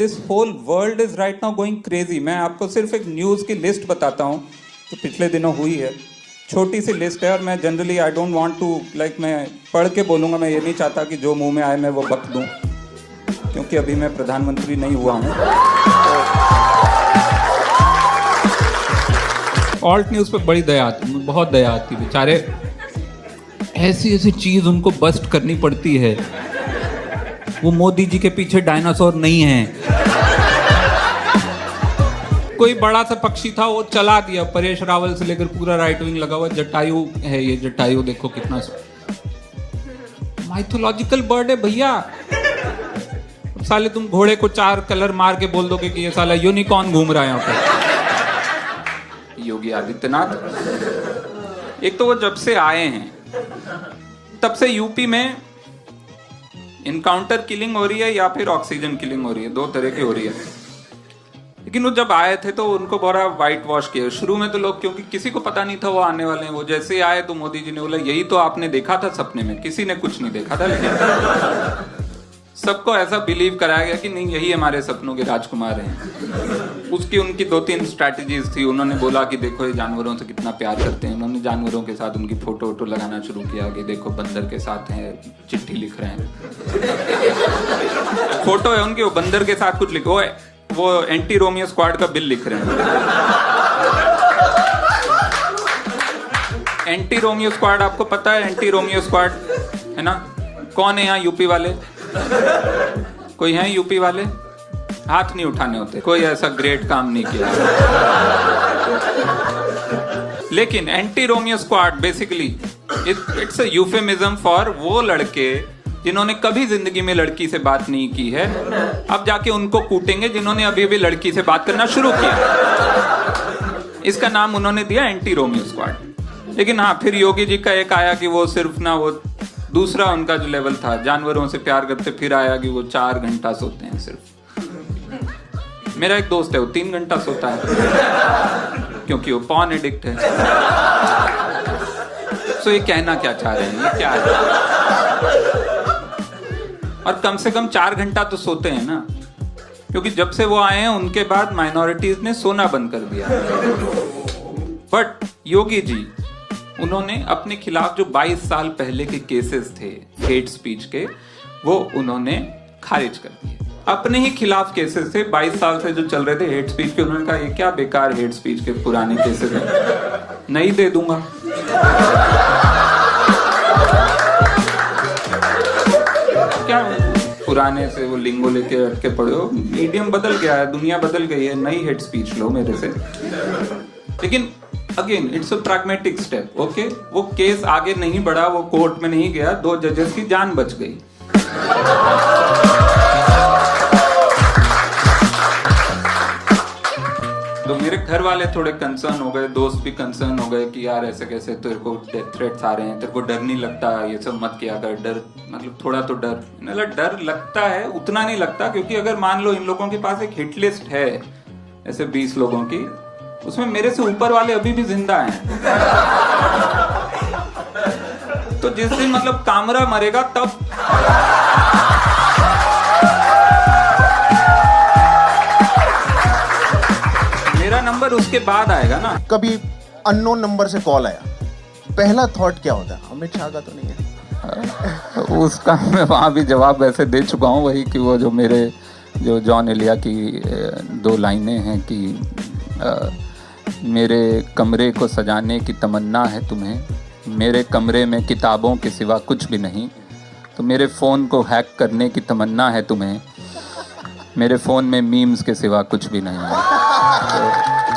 This whole world is right now going crazy. मैं आपको सिर्फ एक न्यूज़ की लिस्ट बताता हूँ जो पिछले दिनों हुई है। छोटी सी लिस्ट है और मैं generally I don't want to मैं पढ़ के बोलूँगा। मैं ये नहीं चाहता कि जो मुंह में आए मैं वो बक दूँ, क्योंकि अभी मैं प्रधानमंत्री नहीं हुआ हूँ। ऑल्ट न्यूज़ पे बड़ी दया आती, बहुत दया आती। बेचारे ऐसी ऐसी चीज़ उनको बस्ट करनी पड़ती है। वो मोदी जी के पीछे डायनासोर नहीं है। कोई बड़ा सा पक्षी था वो चला दिया, परेश रावल से लेकर पूरा राइट विंग लगा हुआ। जटायु है ये, जटायु देखो कितना माइथोलॉजिकल बर्ड है भैया। साले तुम घोड़े को 4 कलर मार के बोल दोगे कि ये साला यूनिकॉर्न घूम रहा है यहाँ पे। योगी आदित्यनाथ, एक तो वो जब से आए हैं तब से यूपी में इनकाउंटर किलिंग हो रही है या फिर ऑक्सीजन किलिंग हो रही है, 2 तरह की हो रही है। लेकिन वो जब आए थे तो उनको बड़ा वाइट वॉश किया शुरू में तो लोग, क्योंकि किसी को पता नहीं था वो आने वाले हैं। वो जैसे ही आए तो मोदी जी ने बोला यही तो आपने देखा था सपने में। किसी ने कुछ नहीं देखा था, लेकिन सबको ऐसा बिलीव कराया गया कि नहीं यही हमारे सपनों के राजकुमार हैं। उसकी उनकी 2-3 स्ट्रैटेजीज थी। उन्होंने बोला कि देखो ये जानवरों से कितना प्यार करते हैं। उन्होंने जानवरों के साथ उनकी फोटो वोटो लगाना शुरू किया कि देखो बंदर के साथ हैं, चिट्ठी लिख रहे हैं। फोटो है उनकी, वो बंदर के साथ कुछ लिखो है, वो एंटी रोमियो स्क्वाड का बिल लिख रहे हैं। एंटी रोमियो स्क्वाड आपको पता है? एंटी रोमियो स्क्वाड है ना? कौन है यहाँ यूपी वाले? कोई है यूपी वाले? हाथ नहीं उठाने होते। कोई ऐसा ग्रेट काम नहीं किया। लेकिन anti Romeo squad basically it's a euphemism for वो लड़के जिन्होंने कभी जिंदगी में लड़की से बात नहीं की है। अब जाके उनको कूटेंगे जिन्होंने अभी अभी लड़की से बात करना शुरू किया। इसका नाम उन्होंने दिया एंटी रोमियो स्क्वाड। लेकिन हाँ, फिर योगी जी का एक आया कि वो सिर्फ ना, वो दूसरा उनका जो लेवल था, जानवरों से प्यार करते। फिर आया कि वो 4 घंटा सोते हैं सिर्फ। मेरा एक दोस्त है वो 3 घंटा सोता है क्योंकि वो पॉर्न एडिक्ट है। सो ये कहना क्या चाह रहे हैं, ये क्या है? और कम से कम 4 घंटा तो सोते हैं ना, क्योंकि जब से वो आए हैं उनके बाद माइनॉरिटीज ने सोना बंद कर दिया। बट योगी जी, उन्होंने अपने खिलाफ जो 22 साल पहले के केसेस थे हेट स्पीच के, वो उन्होंने खारिज कर दिए। अपने ही खिलाफ केसेस थे 22 साल से जो चल रहे थे हेट स्पीच के। उन्होंने कहा ये क्या बेकार हेट स्पीच के पुराने केसेस हैं, नहीं दे दूंगा। क्या पुराने से वो लिंगो लेके अटके पड़े हो? मीडियम बदल गया है, दुनिया बदल गई है, नई हेट स्पीच लो मेरे से। लेकिन again it's a pragmatic step. Okay, वो केस आगे नहीं बढ़ा, वो कोर्ट में नहीं गया, 2 जजेस की जान बच गई। तो मेरे घर वाले थोड़े कंसर्न हो गए, दोस्त भी कंसर्न हो गए कि यार ऐसे कैसे, तेरे को डेथ थ्रेट्स आ रहे हैं, तेरे को डर नहीं लगता, ये सब मत किया कर। डर मतलब थोड़ा तो डर लगता है, उतना नहीं लगता। क्योंकि अगर मान लो इन लोगों के पास एक हिट लिस्ट है ऐसे 20 लोगों की, उसमें मेरे से ऊपर वाले अभी भी जिंदा हैं। तो जिस दिन मतलब कामरा मरेगा तब मेरा नंबर उसके बाद आएगा ना। कभी अननोन नंबर से कॉल आया, पहला थॉट क्या होता है? अमित शाह का तो नहीं है? उसका मैं वहां भी जवाब वैसे दे चुका हूँ, वही कि वो जो मेरे जो जॉन एलिया की 2 लाइनें हैं कि मेरे कमरे को सजाने की तमन्ना है तुम्हें, मेरे कमरे में किताबों के सिवा कुछ भी नहीं, तो मेरे फ़ोन को हैक करने की तमन्ना है तुम्हें, मेरे फ़ोन में मीम्स के सिवा कुछ भी नहीं है। तो